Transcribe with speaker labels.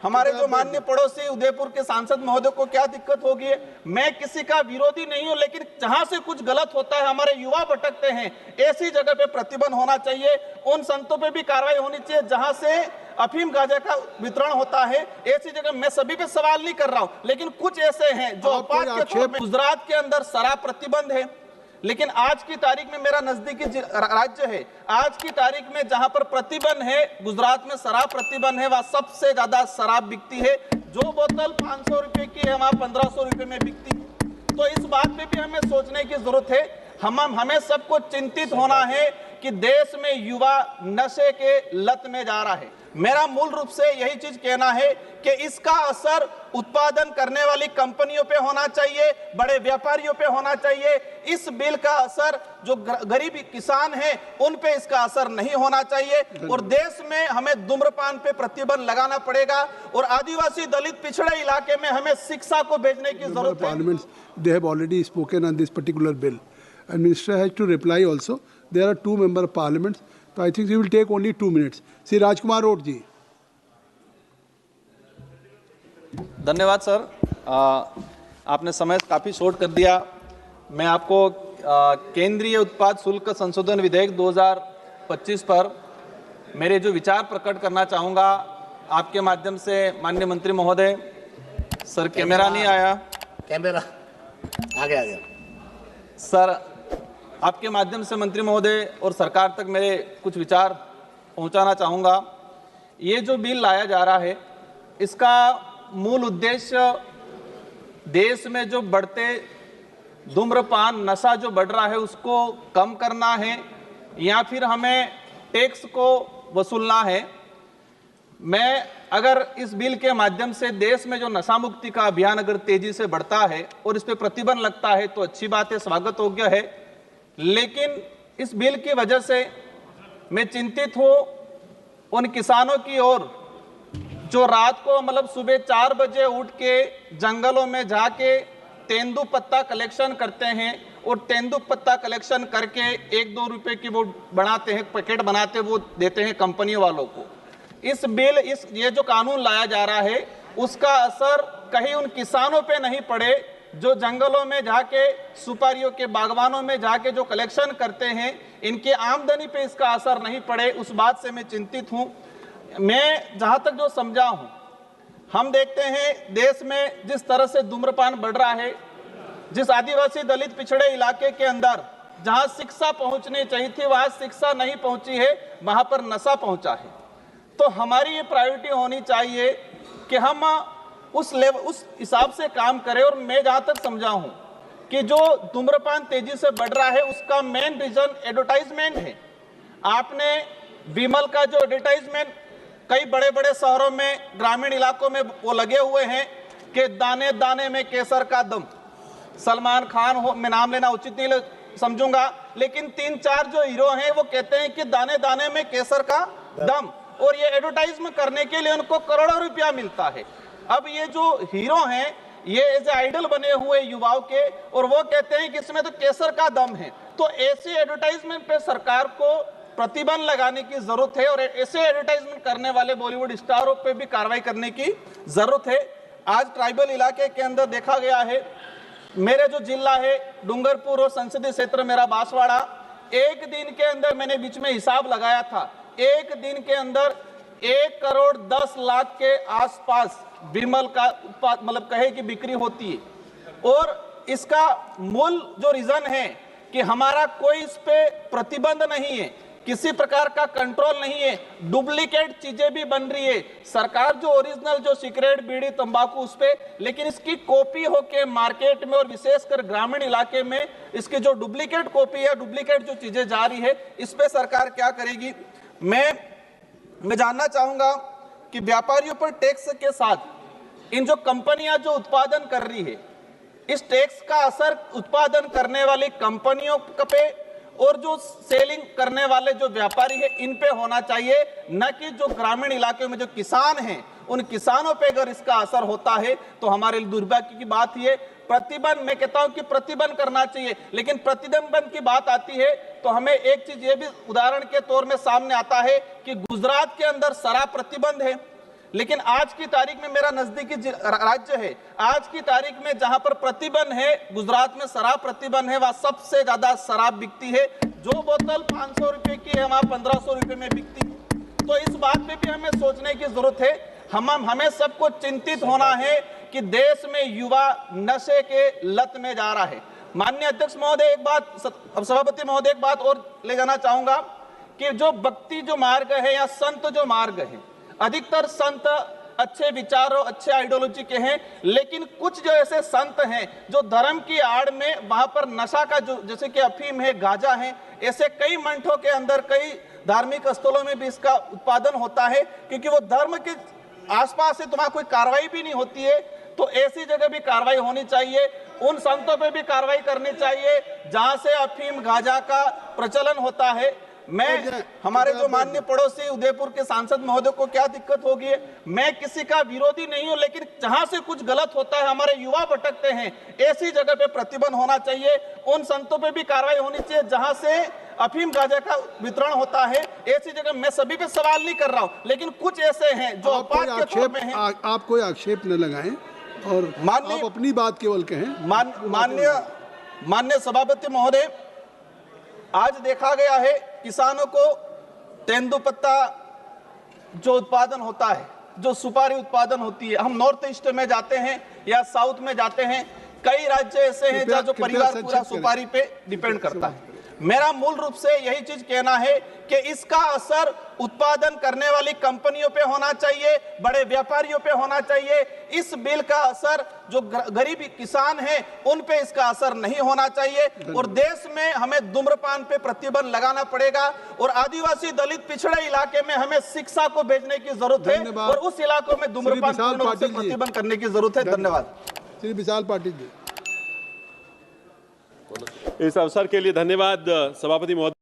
Speaker 1: हमारे जो माननीय पड़ोसी उदयपुर के सांसद महोदय को क्या दिक्कत होगी है? मैं किसी का विरोधी नहीं हूं, लेकिन जहां से कुछ गलत होता है, हमारे युवा भटकते हैं, ऐसी जगह पे प्रतिबंध होना चाहिए। उन संतों पे भी कार्रवाई होनी चाहिए जहां से अफीम गांजा का वितरण होता है। ऐसी जगह मैं सभी पे सवाल नहीं कर रहा हूं, लेकिन कुछ ऐसे हैं जो अपवाद के तौर पे, गुजरात के अंदर शराब प्रतिबंध है, लेकिन आज की तारीख में मेरा नजदीकी राज्य है, आज की तारीख में जहां पर प्रतिबंध है, गुजरात में शराब प्रतिबंध है, वहां सबसे ज्यादा शराब बिकती है। जो बोतल 500 रुपए की है वहां 1500 रुपए में बिकती है। तो इस बात पे भी हमें सोचने की जरूरत है। हमें सबको चिंतित होना है कि देश में युवा नशे के लत में जा रहा है। मेरा मूल रूप से यही चीज कहना है कि इसका असर उत्पादन करने वाली कंपनियों पे होना चाहिए, बड़े व्यापारियों पे होना चाहिए। इस बिल का असर जो गरीब किसान हैं उन पे इसका असर नहीं होना चाहिए। और देश में हमें धूम्रपान पे प्रतिबंध लगाना पड़ेगा और आदिवासी दलित पिछड़े इलाके में हमें शिक्षा को भेजने की जरूरत है।
Speaker 2: They have already spoken on this particular bill, and Minister has to reply also. There are 2 member parliaments, so I think we will take only 2 minutes. Shri Rajkumar road जी।
Speaker 1: धन्यवाद सर, आपने समय काफ़ी शॉर्ट कर दिया। मैं आपको केंद्रीय उत्पाद शुल्क संशोधन विधेयक 2025 पर मेरे जो विचार प्रकट करना चाहूँगा आपके माध्यम से। माननीय मंत्री महोदय, सर कैमरा नहीं आया,
Speaker 3: कैमरा आ गया
Speaker 1: सर, आपके माध्यम से मंत्री महोदय और सरकार तक मेरे कुछ विचार पहुंचाना चाहूँगा। ये जो बिल लाया जा रहा है, इसका मूल उद्देश्य देश में जो बढ़ते धूम्रपान नशा जो बढ़ रहा है उसको कम करना है या फिर हमें टैक्स को वसूलना है। मैं अगर इस बिल के माध्यम से देश में जो नशा मुक्ति का अभियान अगर तेजी से बढ़ता है और इस पे प्रतिबंध लगता है तो अच्छी बात है, स्वागत योग्य है। लेकिन इस बिल की वजह से मैं चिंतित हूं उन किसानों की ओर जो रात को मतलब सुबह 4 बजे उठ के जंगलों में जाके तेंदू पत्ता कलेक्शन करते हैं और तेंदू पत्ता कलेक्शन करके 1-2 रुपए की वो बनाते हैं, पैकेट बनाते, वो देते हैं कंपनियों वालों को। ये जो कानून लाया जा रहा है उसका असर कहीं उन किसानों पे नहीं पड़े जो जंगलों में जाके सुपारियों के बागवानों में जाके जो कलेक्शन करते हैं, इनके आमदनी पे इसका असर नहीं पड़े, उस बात से मैं चिंतित हूं। मैं जहां तक जो समझा हूं, हम देखते हैं देश में जिस तरह से धूम्रपान बढ़ रहा है, जिस आदिवासी दलित पिछड़े इलाके के अंदर जहां शिक्षा पहुंचनी चाहिए थी वहां शिक्षा नहीं पहुंची है, वहां पर नशा पहुंचा है। तो हमारी ये प्रायोरिटी होनी चाहिए कि हम उस हिसाब से काम करें। और मैं जहां तक समझा हूं कि जो धूम्रपान तेजी से बढ़ रहा है उसका मेन रीजन एडवर्टाइजमेंट है। आपने विमल का जो एडवर्टाइजमेंट कई बड़े बड़े शहरों में, ग्रामीण इलाकों में वो लगे हुए हैं कि दाने दाने में केसर का दम। सलमान खान हो, मैं नाम लेना उचित नहीं समझूंगा, लेकिन 3-4 जो हीरो हैं वो कहते हैं कि दाने दाने में केसर का दम, और ये एडवर्टाइजमेंट करने के लिए उनको करोड़ों रुपया मिलता है। अब ये जो हीरो हैं ये एज आइडल बने हुए युवाओं के, और वो कहते हैं कि इसमें तो केसर का दम है। तो ऐसे एडवर्टाइजमेंट पे सरकार को प्रतिबंध लगाने की जरूरत है और ऐसे एडवर्टाइजमेंट करने वाले बॉलीवुड स्टारों पे भी कार्रवाई करने की जरूरत है। आज ट्राइबल इलाके के अंदर देखा गया है, मेरे जो जिला है डूंगरपुर और संसदीय क्षेत्र मेरा बांसवाड़ा, एक दिन के अंदर मैंने बीच में हिसाब लगाया था, एक दिन के अंदर 1 करोड़ 10 लाख के आसपास विमल का उत्पाद मतलब कहे कि बिक्री होती है। और इसका मूल जो रीजन है कि हमारा कोई इस पे प्रतिबंध नहीं है, किसी प्रकार का कंट्रोल नहीं है, डुप्लीकेट चीजें भी बन रही है। सरकार जो ओरिजिनल जो सिगरेट बीड़ी तंबाकू उस पे, लेकिन इसकी कॉपी होके मार्केट में और विशेषकर ग्रामीण इलाके में इसकी जो डुप्लीकेट कॉपी है, डुप्लीकेट जो चीजें जा रही है, इस पे सरकार क्या करेगी। मैं जानना चाहूंगा कि व्यापारियों पर टैक्स के साथ इन जो कंपनियां जो उत्पादन कर रही है, इस टैक्स का असर उत्पादन करने वाली कंपनियों पे और जो सेलिंग करने वाले जो व्यापारी है इन पे होना चाहिए, न कि जो ग्रामीण इलाके में जो किसान हैं उन किसानों पे अगर इसका असर होता है तो हमारे लिए दुर्भाग्य की बात ये। प्रतिबंध, मैं कहता हूं कि प्रतिबंध करना चाहिए, लेकिन प्रतिबंध की बात आती है तो हमें एक चीज ये भी उदाहरण के तौर में सामने आता है कि गुजरात के अंदर शराब प्रतिबंध है, लेकिन आज की तारीख में मेरा नजदीकी राज्य है, आज की तारीख में जहां पर प्रतिबंध है, गुजरात में शराब प्रतिबंध है, वहां सबसे ज्यादा शराब बिकती है। जो बोतल 500 रुपए की है वहां 1500 रुपए में बिकती है। तो इस बात पे भी हमें सोचने की जरूरत है। हमें सबको चिंतित होना है कि देश में युवा नशे के लत में जा रहा है। माननीय अध्यक्ष महोदय, एक बात, सभापति महोदय, एक बात और ले जाना चाहूंगा कि जो भक्ति जो मार्ग है या संत जो मार्ग है, अधिकतर संत अच्छे विचारों, अच्छे आइडियोलॉजी के हैं, लेकिन कुछ जो ऐसे संत हैं जो धर्म की आड़ में वहां पर नशा का जो, जैसे कि अफीम है, गांजा है, ऐसे कई मंठों के अंदर, कई धार्मिक स्थलों में भी इसका उत्पादन होता है, क्योंकि वो धर्म के आसपास से तुम्हारा कोई कार्रवाई भी नहीं होती है। तो ऐसी जगह भी कार्रवाई होनी चाहिए, उन संतों पे भी कार्रवाई करनी चाहिए जहां से अफीम गांजा का प्रचलन होता है। मैं, हमारे जो माननीय पड़ोसी उदयपुर के सांसद महोदय को क्या दिक्कत होगी, मैं किसी का विरोधी नहीं हूं, लेकिन जहां से कुछ गलत होता है, हमारे युवा भटकते हैं, ऐसी जगह पे प्रतिबंध होना चाहिए। उन संतों पे भी कार्रवाई होनी चाहिए जहां से अफीम गांजा का वितरण होता है। ऐसी जगह मैं सभी पे सवाल नहीं कर रहा हूं, लेकिन कुछ ऐसे हैं जो अपवाद के तौर पे हैं।
Speaker 2: आप कोई आक्षेप न लगाएं और आप अपनी बात केवल कहें।
Speaker 1: माननीय सभापति महोदय, आज देखा गया है किसानों को तेंदुपत्ता जो उत्पादन होता है, जो सुपारी उत्पादन होती है, हम नॉर्थ ईस्ट में जाते हैं या साउथ में जाते हैं, कई राज्य ऐसे हैं जहां जो परिवार पूरा सुपारी पे डिपेंड करता है। मेरा मूल रूप से यही चीज कहना है कि इसका असर उत्पादन करने वाली कंपनियों पे होना चाहिए, बड़े व्यापारियों पे होना चाहिए। इस बिल का असर जो गरीब किसान हैं उन पे इसका असर नहीं होना चाहिए। और देश में हमें धूम्रपान पे प्रतिबंध लगाना पड़ेगा और आदिवासी दलित पिछड़े इलाके में हमें शिक्षा को भेजने की जरूरत है और उस इलाकों में धूम्रपान पूर्ण रूप से प्रतिबंध करने की जरूरत है। धन्यवाद।
Speaker 2: श्री विशाल पाटिल जी।
Speaker 4: इस अवसर के लिए धन्यवाद सभापति महोदय।